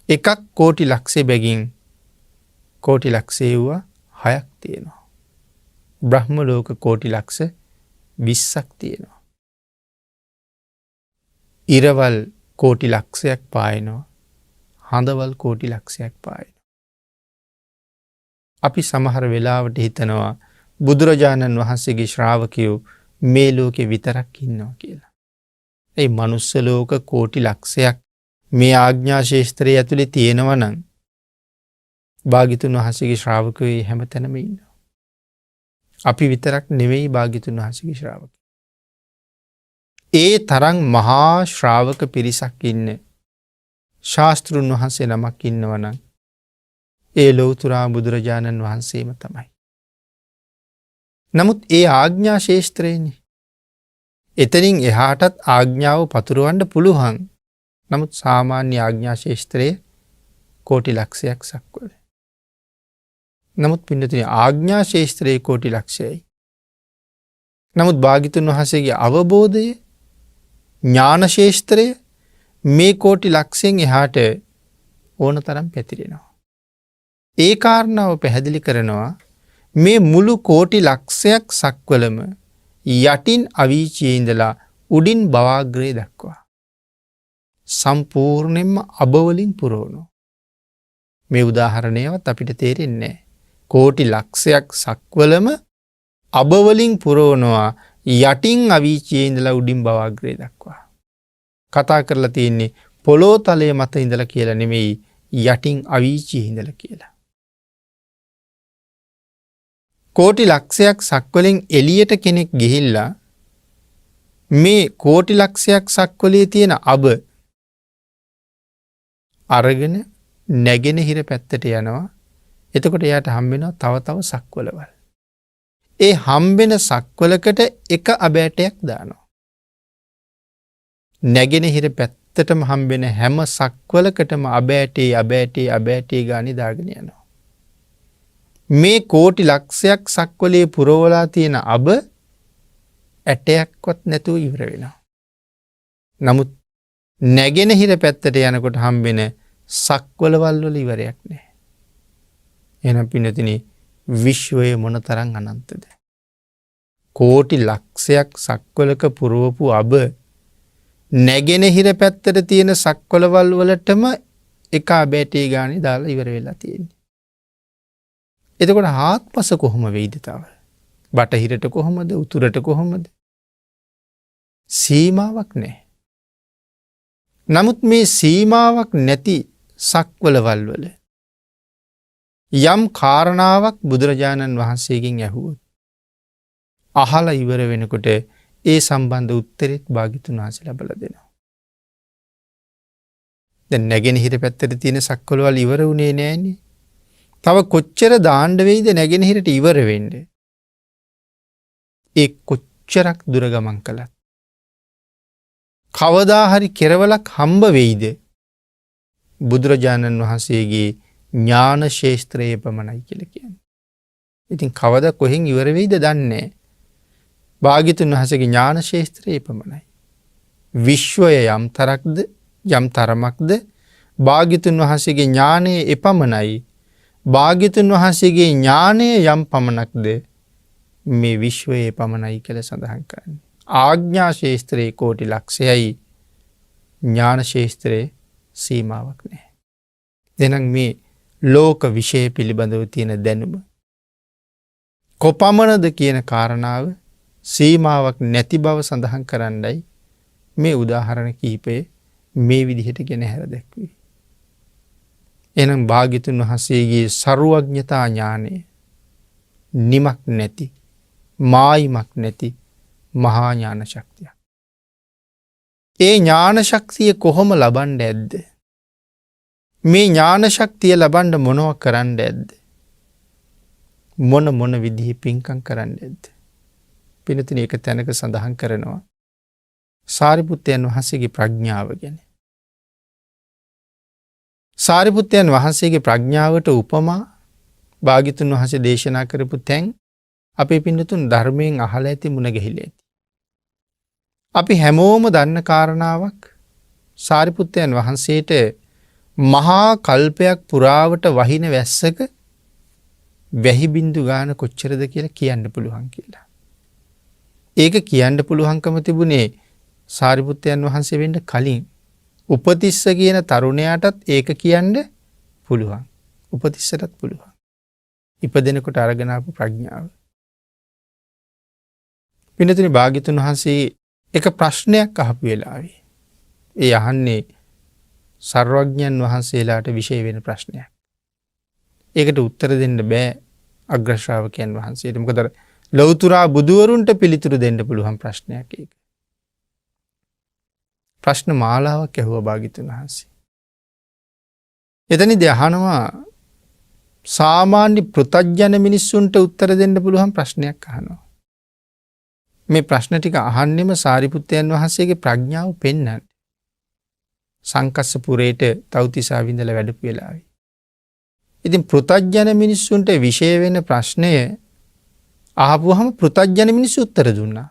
එකක් කෝටි ලක්ෂය බැගින් කෝටි ලක්ෂය වුණා 6ක් තියෙනවා. බ්‍රහ්ම ලෝක කෝටි ලක්ෂ 20ක් තියෙනවා. ඉරවල් කෝටි ලක්ෂයක් පායනවා. හඳවල් කෝටි ලක්ෂයක් පායනවා. අපි සමහර වෙලාවට හිතනවා බුදුරජාණන් වහන්සේගේ ශ්‍රාවකයෝ මේ ලෝකේ විතරක් ඉන්නවා කියලා. ඒ මනුස්ස ලෝක කෝටි ලක්ෂයක් මේ ආඥා ශේෂ්ත්‍රයේ ඇතුලේ තියෙනවා නම් භාග්‍යතුන් වහන්සේගේ ශ්‍රාවකයෝ හැමතැනම ඉන්නවා. අපි විතරක් නෙවෙයි භාග්‍යතුන් වහන්සේගේ ශ්‍රාවකයෝ. ඒ තරම් මහා ශ්‍රාවක පිරිසක් ඉන්න ශාස්ත්‍රුන් වහන්සේ නමක් ඉන්නවා නම් ඒ ලෞතුරා බුදුරජාණන් වහන්සේම තමයි. නමුත් ඒ ආඥා ශේෂ්ත්‍රයනේ. එතනින් එහාටත් ආඥාව පතුරවන්න පුළුවන්. නමුත් සාමාන්‍ය ආඥා ශේෂ්ත්‍රයේ කෝටි ලක්ෂයක් සක්වල. නමුත් පින්නතුනි ආඥා ශේෂ්ත්‍රයේ කෝටි ලක්ෂයයි. නමුත් භාග්‍යතුන් වහන්සේගේ අවබෝධය ඥාන ශේෂ්ත්‍රය මේ කෝටි ලක්ෂයෙන් එහාට ඕනතරම් පැතිරෙනවා. ඒ කාරණාව පැහැදිලි කරනවා මේ මුළු කෝටි ලක්ෂයක් සක්වලම යටින් අවීචියේ ඉඳලා උඩින් භවාග්‍රේ දක්වා සම්පූර්ණයෙන්ම අබවලින් පුරවනවා. මේ උදාහරණයවත් අපිට තේරෙන්නේ නැහැ. කෝටි ලක්ෂයක් සක්වලම අබවලින් පුරවනවා යටින් අවීචියේ ඉඳලා උඩින් භවාග්‍රේ දක්වා. කතා කරලා තියෙන්නේ පොළොව තලයේ මත ඉඳලා කියලා නෙමෙයි යටින් අවීචියේ ඉඳලා කියලා. කෝටි ලක්ෂයක් සක්වලෙන් එළියට කෙනෙක් ගිහිල්ලා මේ කෝටි ලක්ෂයක් සක්වලේ තියෙන අබ අරගෙන නැගෙනහිර පැත්තට යනවා. එතකොට එයාට හම්බෙනවා තව තව සක්වලවල්. ඒ හම්බෙන සක්වලකට එක අබෑටයක් දානවා. නැගෙනහිර පැත්තටම හම්බෙන හැම සක්වලකටම අබෑටේ ගානේ දාගෙන යනවා. මේ කෝටි ලක්ෂයක් සක්වලේ පුරවලා තියෙන අබ ඇටයක්වත් නැතුව ඉවර වෙනවා. නමුත් නැගෙනහිර පැත්තට යනකොට හම්බෙන සක්වලවල් වල ඉවරයක් නැහැ. එහෙනම් පින්නතිනි විශ්වය මොනතරම් අනන්තද? කෝටි ලක්ෂයක් සක්වලක පුරවපු අබ නැගෙනහිර පැත්තට තියෙන සක්වලවල් වලටම එක අබෑටේ ගානේ දාලා ඉවර වෙලා තියෙන්නේ. එතකොට හාත්පස කොහොම වෙයිද තව? බටහිරට කොහොමද? උතුරට කොහොමද? සීමාවක් නැහැ. නමුත් මේ සීමාවක් නැති සක්වලවල් වල යම් කාරණාවක් බුදුරජාණන් වහන්සේගෙන් ඇහුවොත් අහලා ඉවර වෙනකොට ඒ සම්බන්ධ උත්තරෙත් භාග්‍යතුන් වහන්සේ ලබලා දෙනවා. දැන් නැගෙනහිර පැත්තට තියෙන සක්වලවල් ඉවර වුණේ නෑනේ. තව කොච්චර දාන්න වෙයිද නැගෙනහිරට ඉවර වෙන්නේ? ඒ කොච්චරක් දුර ගමන් කළත් කවදා හරි කෙරවලක් හම්බ වෙයිද? බුදුරජාණන් වහන්සේගේ ඥාන ශේස්ත්‍රයේ පමණයි කියලා කියන්නේ. ඉතින් කවදා කොහෙන් ඉවර වෙයිද දන්නේ නැහැ. භාග්‍යතුන් වහන්සේගේ ඥාන ශේස්ත්‍රයේ පමණයි. විශ්වය යම් තරමක්ද භාග්‍යතුන් වහන්සේගේ ඥානය එපමණයි. භාග්‍යතුන් වහන්සේගේ ඥානය යම් පමණක්ද මේ විශ්වයේ පමණයි කියලා සඳහන් කරන්නේ. ආඥා ශේස්ත්‍රයේ කෝටි ලක්ෂයයි ඥාන ශේස්ත්‍රයේ සීමාවක් නැහැ. එහෙනම් මේ ලෝක විෂය පිළිබඳව තියෙන දැනුම කොපමණද කියන කාරණාව සීමාවක් නැති බව සඳහන් කරන්නයි මේ උදාහරණ කිහිපය මේ විදිහට ගෙන හැර දැක්වේ. එහෙනම් භාග්‍යතුන් වහන්සේගේ ਸਰුවඥතා ඥානය නිමක් නැති මායිමක් නැති මහා ඥාන ශක්තිය. ඒ ඥාන ශක්තිය කොහොම ලබන්න ඇද්ද? මේ ඥාන ශක්තිය ලබන්න මොනව කරන්න ඇද්ද? මොන විදිහේ පින්කම් කරන්න ඇද්ද? පිනතින එක තැනක සඳහන් කරනවා සාරිපුත්තයන් වහන්සේගේ ප්‍රඥාව ගැන. සාරිපුත්තයන් වහන්සේගේ ප්‍රඥාවට උපමා භාග්‍යතුන් වහන්සේ දේශනා කරපු තැන් අපේ පින්නතුන් ධර්මයෙන් අහලා ඇති මුණ ගැහිලා ඇති. අපි හැමෝම දන්න කාරණාවක් සාරිපුත්තයන් වහන්සේට මහා කල්පයක් පුරාවට වහින වැස්සක වැහි බින්දු ගාන කොච්චරද කියලා කියන්න පුළුවන් කියලා. ඒක කියන්න පුළුවන්කම තිබුණේ සාරිපුත්තයන් වහන්සේ වෙන්න කලින් උපතිස්ස කියන තරුණයාටත් ඒක කියන්න පුළුවන්. උපතිස්සටත් පුළුවන්. ඉපදෙනකොට අරගෙන ආපු ප්‍රඥාව. පින්නතුනි භාග්‍යතුන් වහන්සේ එක ප්‍රශ්නයක් අහපු වෙලාවේ ඒ අහන්නේ සර්වඥයන් වහන්සේලාට විශේෂ වෙන ප්‍රශ්නයක්. ඒකට උත්තර දෙන්න බෑ අග්‍ර ශ්‍රාවකයන් වහන්සේට. මොකද ලෞතුරා බුදුවරුන්ට පිළිතුරු දෙන්න පුළුවන් ප්‍රශ්නයක් ඒක. ප්‍රශ්න මාලාවක් ඇහුවා භාග්‍යතුන් වහන්සේ. එතනදී අහනවා සාමාන්‍ය පෘථග්ජන මිනිස්සුන්ට උත්තර දෙන්න පුළුවන් ප්‍රශ්නයක් අහනවා. මේ ප්‍රශ්න ටික අහන්නෙම සාරිපුත්තයන් වහන්සේගේ ප්‍රඥාව පෙන්වන්න. සංකස්සපුරේට තව්තිසා විඳලා වැඩපු වෙලාවේ. ඉතින් පෘථග්ජන මිනිස්සුන්ට විශේෂ වෙන ප්‍රශ්නය අහපුවහම පෘථග්ජන මිනිස්සු උත්තර දුන්නා.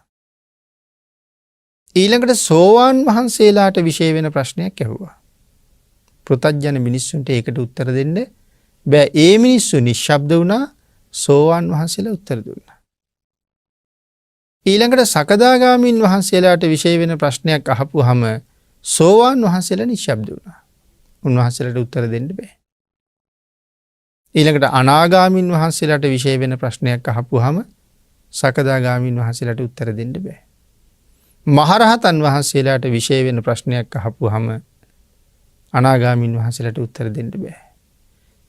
ඊළඟට සෝවාන් වහන්සේලාට විශේෂ වෙන ප්‍රශ්නයක් ඇහුවා. පෘථග්ජන මිනිස්සුන්ට ඒකට උත්තර දෙන්න බෑ. ඒ මිනිස්සු නිශ්ශබ්ද වුණා. සෝවාන් වහන්සේලා උත්තර දුන්නා. ඊළඟට සකදාගාමීන් වහන්සේලාට විශේෂ වෙන ප්‍රශ්නයක් අහපුවහම සෝවාන් වහන්සේලා නිශ්ශබ්ද වුණා. උන්වහන්සේලාට උත්තර දෙන්න බෑ. ඊළඟට අනාගාමීන් වහන්සේලාට විශේෂ වෙන ප්‍රශ්නයක් අහපුවහම සකදාගාමීන් වහන්සේලාට උත්තර දෙන්න බෑ. මහරහතන් වහන්සේලාට විශේෂ වෙන ප්‍රශ්නයක් අහපුවහම අනාගාමීන් වහන්සේලාට උත්තර දෙන්න බෑ.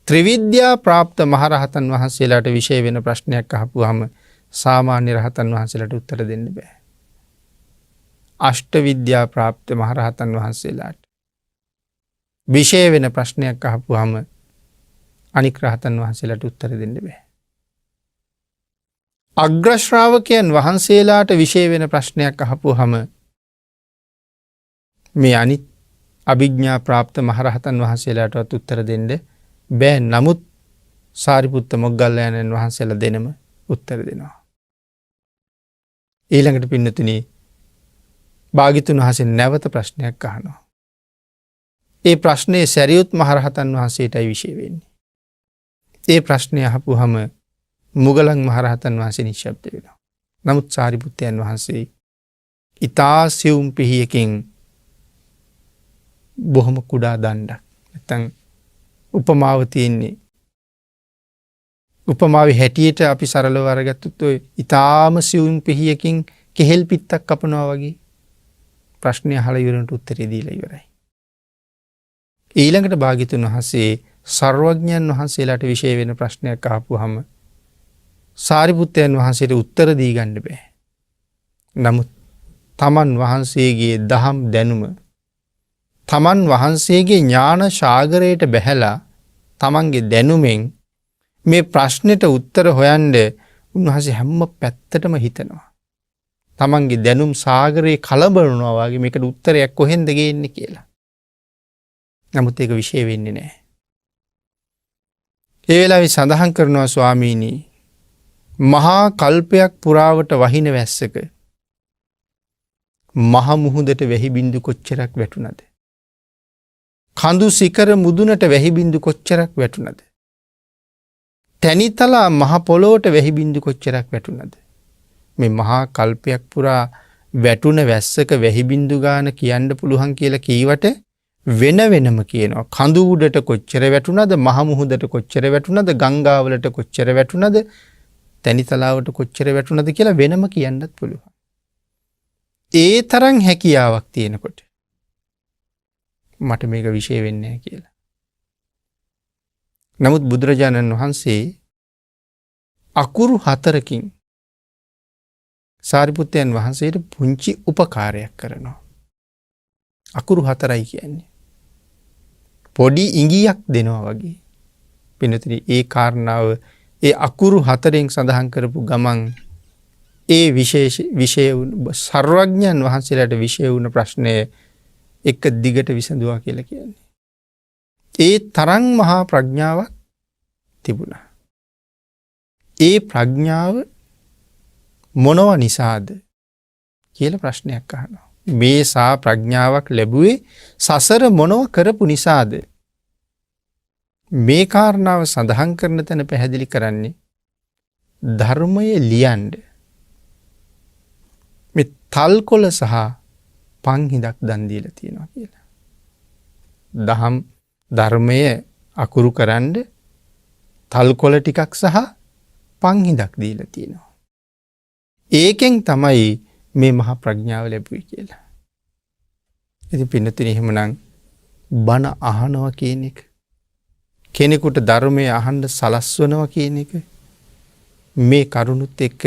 ත්‍රිවිද්‍යා ප්‍රාප්ත මහරහතන් වහන්සේලාට විශේෂ වෙන ප්‍රශ්නයක් අහපුවහම සාමාන්‍ය රහතන් වහන්සේලාට උත්තර දෙන්න බෑ. අෂ්ට විද්‍යා ප්‍රාප්ත මහරහතන් වහන්සේලාට විශේෂ වෙන ප්‍රශ්නයක් අහපුවාම අනික් රහතන් වහන්සේලාට උත්තර දෙන්න බෑ. අග්‍ර ශ්‍රාවකයන් වහන්සේලාට විශේෂ වෙන ප්‍රශ්නයක් අහපුවාම මේ අනිත් අභිඥා ප්‍රාප්ත මහරහතන් වහන්සේලාටවත් උත්තර දෙන්න බෑ. නමුත් සාරිපුත්ත මොග්ගල්ලානන් වහන්සේලා දෙනම උත්තර දෙනවා. ඊළඟට පින්නතුනි භාග්‍යතුන් වහන්සේ නැවත ප්‍රශ්නයක් අහනවා. ඒ ප්‍රශ්නේ සරියුත් මහරහතන් වහන්සේටයි විශේෂ වෙන්නේ. ඒ ප්‍රශ්නේ අහපුවාම මුගලන් මහරහතන් වහන්සේ නිශ්ශබ්ද වෙනවා. නමුත් සාරිපුත්තයන් වහන්සේ ඊතා සියුම් පිහියකින් බොහොම කුඩා දණ්ඩක් නැත්නම් උපමාව තියෙන්නේ උපමාවේ හැටියට අපි සරලව අරගත්තොත් ඔය ඊ타ම සියුම් පිහියකින් කෙහෙල් පිත්තක් කපනවා වගේ ප්‍රශ්නේ අහලා ඉවරනට උත්තරේ දීලා ඉවරයි. ඊළඟට භාග්‍යතුන් වහන්සේ සර්වඥයන් වහන්සේලාට විශේෂ වෙන ප්‍රශ්නයක් අහපුවාම සාරිපුත්තයන් වහන්සේට උත්තර දී ගන්න බෑ. නමුත් තමන් වහන්සේගේ දහම් දැනුම තමන් වහන්සේගේ ඥාන සාගරයට බැහැලා තමන්ගේ දැනුමෙන් මේ ප්‍රශ්නෙට උත්තර හොයන්න උන්වහන්සේ හැම පැත්තටම හිතනවා. තමන්ගේ දැනුම් සාගරේ කලබලනවා වගේ මේකට උත්තරයක් කොහෙන්ද ගේන්නේ කියලා. නමුත් ඒක විශේෂ වෙන්නේ නැහැ. ඒ වෙලාවේ සඳහන් කරනවා ස්වාමීනි මහා කල්පයක් පුරාවට වහින වැස්සක මහ මුහුදට වැහි බින්දු කොච්චරක් වැටුණද? කඳු සිකර මුදුනට වැහි බින්දු කොච්චරක් වැටුණද? තැනිතලා මහ පොළොවට වැහි බින්දු කොච්චරක් වැටුණද? මේ මහා කල්පයක් පුරා වැටුණ වැස්සක වැහි බින්දු ගාන කියන්න පුළුවන් කියලා කීවට වෙන වෙනම කියනවා. කඳු උඩට කොච්චර වැටුණද? මහ මුහුදට කොච්චර වැටුණද? ගංගාවලට කොච්චර වැටුණද? තැනිතලාවට කොච්චර වැටුණද කියලා වෙනම කියන්නත් පුළුවන්. ඒ තරම් හැකියාවක් තියෙනකොට මට මේක විශේෂ වෙන්නේ නැහැ කියලා. නමුත් බුදුරජාණන් වහන්සේ අකුරු 4කින් සාරිපුත්තයන් වහන්සේට පුංචි උපකාරයක් කරනවා. අකුරු 4යි කියන්නේ පොඩි ඉඟියක් දෙනවා වගේ. පින්නතරි ඒ කාරණාව ඒ අකුරු 4ෙන් සඳහන් කරපු ගමන් ඒ විශේෂ සර්වඥයන් වහන්සේලාට විශේෂ වුණ ප්‍රශ්නය එක දිගට විසඳුවා කියලා කියන්නේ. ඒ තරම් මහා ප්‍රඥාවක් තිබුණා. ඒ ප්‍රඥාව මොනව නිසාද කියලා ප්‍රශ්නයක් අහනවා. මේ සා ප්‍රඥාවක් ලැබුවේ සසර මොනව කරපු නිසාද? මේ කාරණාව සඳහන් කරන තැන පැහැදිලි කරන්නේ ධර්මයේ ලියන්න මේ තල්කොළ සහ පන්හිඳක් දන් දීලා තියෙනවා කියලා. දහම් ධර්මයේ අකුරු කරන්න තල්කොළ ටිකක් සහ පන්හිඳක් දීලා තියෙනවා. ඒකෙන් තමයි මේ මහා ප්‍රඥාව ලැබුවේ කියලා. ඉතින් පින්නතුනි එහෙමනම් බණ අහනවා කියන එක කෙනෙකුට ධර්මය අහන්න සලස්වනවා කියන එක මේ කරුණුත් එක්ක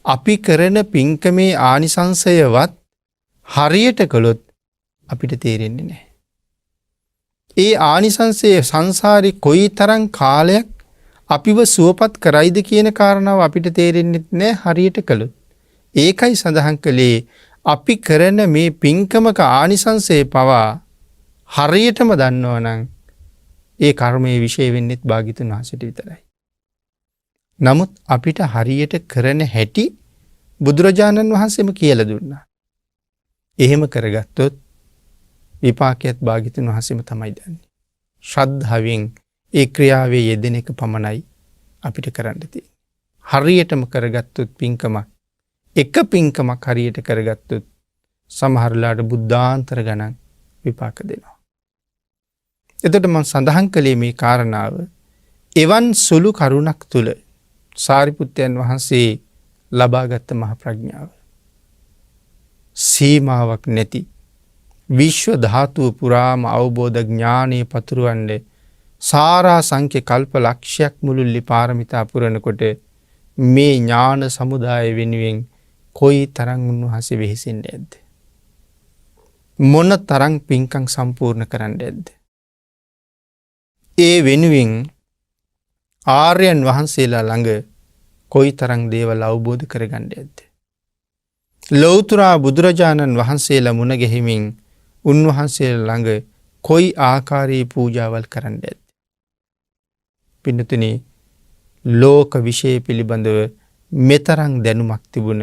අපි කරන පින්කමේ ආනිසංසයවත් හරියට කළොත් අපිට තේරෙන්නේ නැහැ. ඒ ආනිසංසයේ සංසාරේ කොයිතරම් කාලයක් අපිව සුවපත් කරයිද කියන කාරණාව අපිට තේරෙන්නේ නැහැ හරියට කළොත්. ඒකයි සඳහන් කළේ අපි කරන මේ පින්කමක ආනිසංසයේ පවා හරියටම දන්නවනම් ඒ කර්මයේ විශේෂ වෙන්නේත් භාග්‍යතුන් වහන්සේට විතරයි. නමුත් අපිට හරියට කරන හැටි බුදුරජාණන් වහන්සේම කියලා දුන්නා. එහෙම කරගත්තොත් විපාකයක් භාග්‍යතුන් වහන්සේම තමයි දන්නේ. ශ්‍රද්ධාවෙන් ඒ ක්‍රියාවේ යෙදෙන එක පමණයි අපිට කරන්න තියෙන්නේ. හරියටම කරගත්තොත් පින්කමක් එක පින්කමක් හරියට කරගත්තොත් සමහරලාට බුද්ධාන්තර ගණන් විපාක දෙනවා. එතකොට මම සඳහන් කළේ මේ කාරණාව එවන් සුළු කරුණක් තුල සාරිපුත්තයන් වහන්සේ ලබාගත් මහ ප්‍රඥාව සීමාවක් නැති විශ්ව ධාතුව පුරාම අවබෝධ ඥානීය පතුරවන්නේ සාරා සංඛ්‍ය කල්ප ලක්ෂයක් මුළුල්ලේ පාරමිතා පුරනකොට මේ ඥාන සමුදාය වෙනුවෙන් කොයි තරම් උන්වහන්සේ වෙහෙසෙන්නේ නැද්ද? මොන තරම් පින්කම් සම්පූර්ණ කරන්නේ නැද්ද? ඒ වෙනුවෙන් ආර්යයන් වහන්සේලා ළඟ කොයි තරම් දේවල් අවබෝධ කරගන්න ඇද්ද. ලෞතුරා බුදුරජාණන් වහන්සේලා මුණ ගැහිමින් උන්වහන්සේලා ළඟ කොයි ආකාරයේ පූජාවල් කරන්න ඇද්ද. පින්නතුනි ලෝක විෂය පිළිබඳව මෙතරම් දැනුමක් තිබුණ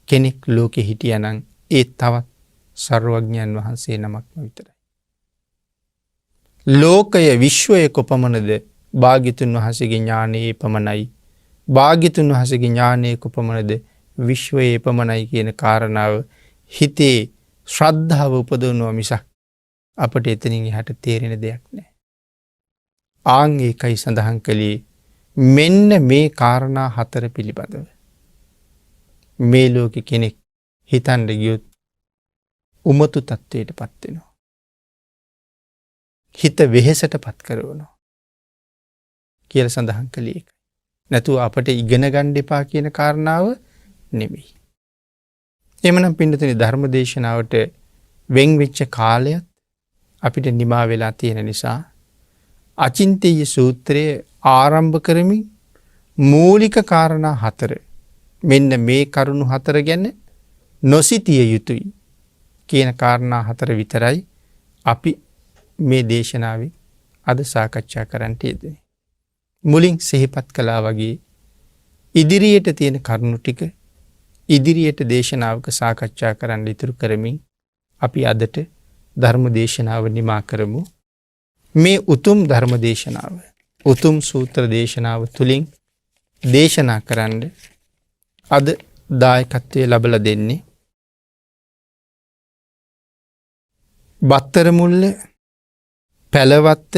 කෙනෙක් ලෝකෙ හිටියනම් ඒ තවත් සර්වඥයන් වහන්සේ නමක්ම විතරයි. ලෝකය විශ්වය කොපමණද භාග්‍යතුන් වහන්සේගේ ඥානයේ පමණයි. භාග්‍යතුන් වහන්සේගේ ඥානයේ කොපමණද විශ්වයේ පමණයි කියන කාරණාව හිතේ ශ්‍රද්ධාව උපදවනවා මිසක් අපට එතනින් එහාට තේරෙන දෙයක් නැහැ. ආන් ඒකයි සඳහන් කළේ මෙන්න මේ කාරණා හතර පිළිබඳව. මේ ලෝකෙ කෙනෙක් හිතන්න ගියොත් උමතු තත්වයට පත් වෙනවා. හිත වෙහෙසට පත් කරනවා කියලා සඳහන් කළේ ඒකයි. නැතුව අපට ඉගෙන ගන්න එපා කියන කාරණාව නෙමෙයි. එමනම් පින්නතුනි ධර්ම දේශනාවට වෙන් වෙච්ච කාලයත් අපිට නිමා වෙලා තියෙන නිසා අචින්තීය සූත්‍රය ආරම්භ කරමින් මූලික කාරණා හතර මෙන්න මේ කරුණු හතර ගැන නොසිතිය යුතුයි කියන කාරණා හතර විතරයි අපි මේ දේශනාවේ අද සාකච්ඡා කරන්නට යෙදුනේ. මුලින් සිහිපත් කළා වගේ ඉදිරියට තියෙන කරුණු ටික ඉදිරියට දේශනාවක සාකච්ඡා කරන්න ඉතුරු කරමින් අපි අදට ධර්ම දේශනාව නිමා කරමු. මේ උතුම් ධර්ම දේශනාව උතුම් සූත්‍ර දේශනාව තුලින් දේශනා කරන්න අද දායකත්වයේ ලැබලා දෙන්නේ බත්තරමුල්ල පැලවත්ත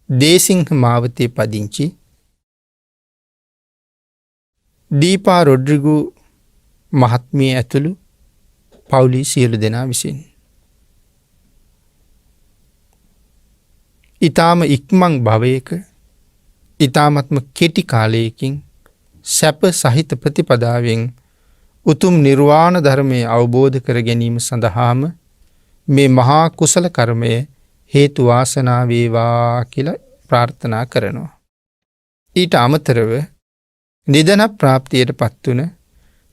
දේසිංහ මාවතේ පදිංචි දීපා රොඩ්රිගු මහත්මිය ඇතුළු පවුලේ සියලු දෙනා විසින්. ඊ타ම ඉක්මන් භවයක ඊ타මත්ම කෙටි කාලයකින් සැප සහිත ප්‍රතිපදාවෙන් උතුම් නිර්වාණ ධර්මයේ අවබෝධ කර ගැනීම සඳහාම මේ මහා කුසල කර්මය හේතු වාසනා වේවා කියලා ප්‍රාර්ථනා කරනවා. ඊට අමතරව නිදන ප්‍රාප්තියට පත්වන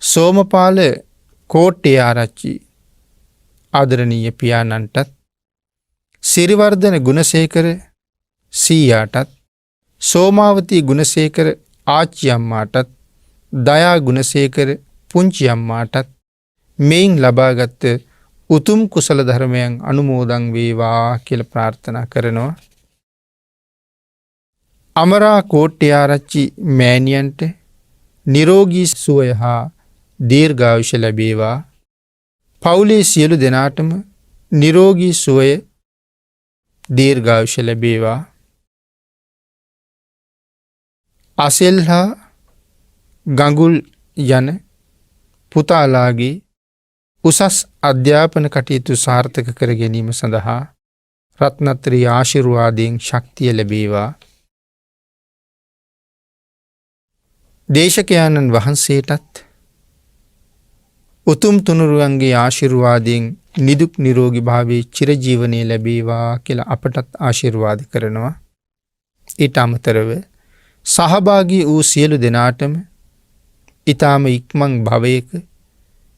සෝමපාල කෝට්ටේ ආරච්චි ආදරණීය පියාණන්ටත් සිරිවර්ධන ගුණසේකර සීයාටත් සෝමාවතී ගුණසේකර ආච්චි අම්මාටත් දයා ගුණසේකර පුංචි අම්මාටත් මෙයින් ලබාගත් උතුම් කුසල ධර්මයන් අනුමෝදන් වේවා කියලා ප්‍රාර්ථනා කරනවා. අමරා කෝට්ටේ ආරච්චි මෑණියන්ට නිරෝගී සුවය හා දීර්ඝායුෂ ලැබේවා. පවුලේ සියලු දෙනාටම නිරෝගී සුවය දීර්ඝායුෂ ලැබේවා. අසෙල් හා ගඟුල් යන පුතාලාගේ උසස් අධ්‍යාපන කටයුතු සාර්ථක කර ගැනීම සඳහා රත්නත්‍රී ආශිර්වාදයෙන් ශක්තිය ලැබේවා. දේශකයාණන් වහන්සේටත් උතුම් තුනුරුවන්ගේ ආශිර්වාදයෙන් නිදුක් නිරෝගී භාවයේ චිරජීවනයේ ලැබේවා කියලා අපටත් ආශිර්වාද කරනවා. ඊට අමතරව සහභාගී වූ සියලු දෙනාටම ඊ타ම ඉක්මන් භවයක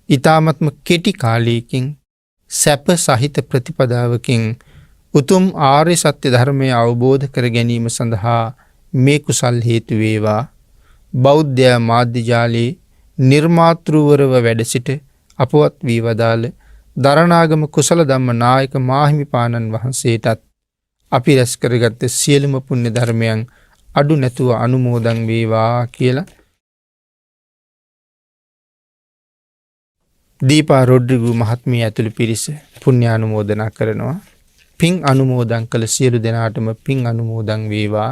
ඊ타මත්ම කෙටි කාලයකින් සැප සහිත ප්‍රතිපදාවකින් උතුම් ආර්ය සත්‍ය ධර්මය අවබෝධ කර ගැනීම සඳහා මේ කුසල් හේතු වේවා. බෞද්ධ මාධ්‍ය ජාලයේ නිර්මාතෘවරව වැඩ සිට අපවත් වී වදාළ දරණාගම කුසල ධම්ම නායක මාහිමිපාණන් වහන්සේටත් අපි රැස් කරගත්ත සියලුම පුණ්‍ය ධර්මයන් අඩු නැතුව අනුමෝදන් වේවා කියලා දීපා රොඩ්රිගු මහත්මිය ඇතුළු පිරිස පුණ්‍ය අනුමෝදනා කරනවා. පින් අනුමෝදන් කළ සියලු දෙනාටම පින් අනුමෝදන් වේවා.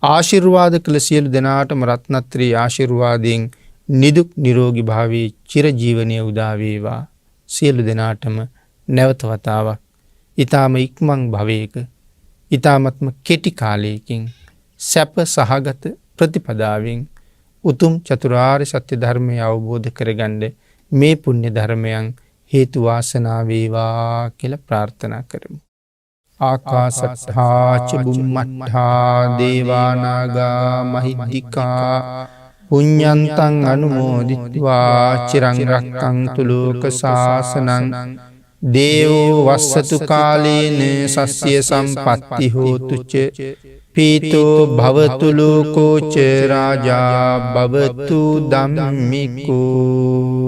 ආශිර්වාද කළ සියලු දෙනාටම රත්නත්‍රී ආශිර්වාදයෙන් නිදුක් නිරෝගී භාවයේ චිරජීවනයේ උදා වේවා. සියලු දෙනාටම නැවත වතාවක් ඊ타ම ඉක්මන් භවයක ඊ타මත්ම කෙටි කාලයකින් සැප සහගත ප්‍රතිපදාවෙන් උතුම් චතුරාර්ය සත්‍ය ධර්මය අවබෝධ කරගන්න මේ පුණ්‍ය ධර්මයන් හේතු වාසනා වේවා කියලා ප්‍රාර්ථනා කරමු. ආකාසට්ඨා ච බුම්මට්ඨා දේවානාගා මහිද්దికා පුඤ්ඤන්තං අනුමෝදිත්වා චිරං රක්ඛන්තු ලෝක ශාසනං දේවෝ වස්සතු කාලේන සස්්‍ය සම්පත්ති හෝතු ච පීතෝ භවතු ලෝකෝ ච රාජා භවතු ධම්මිකෝ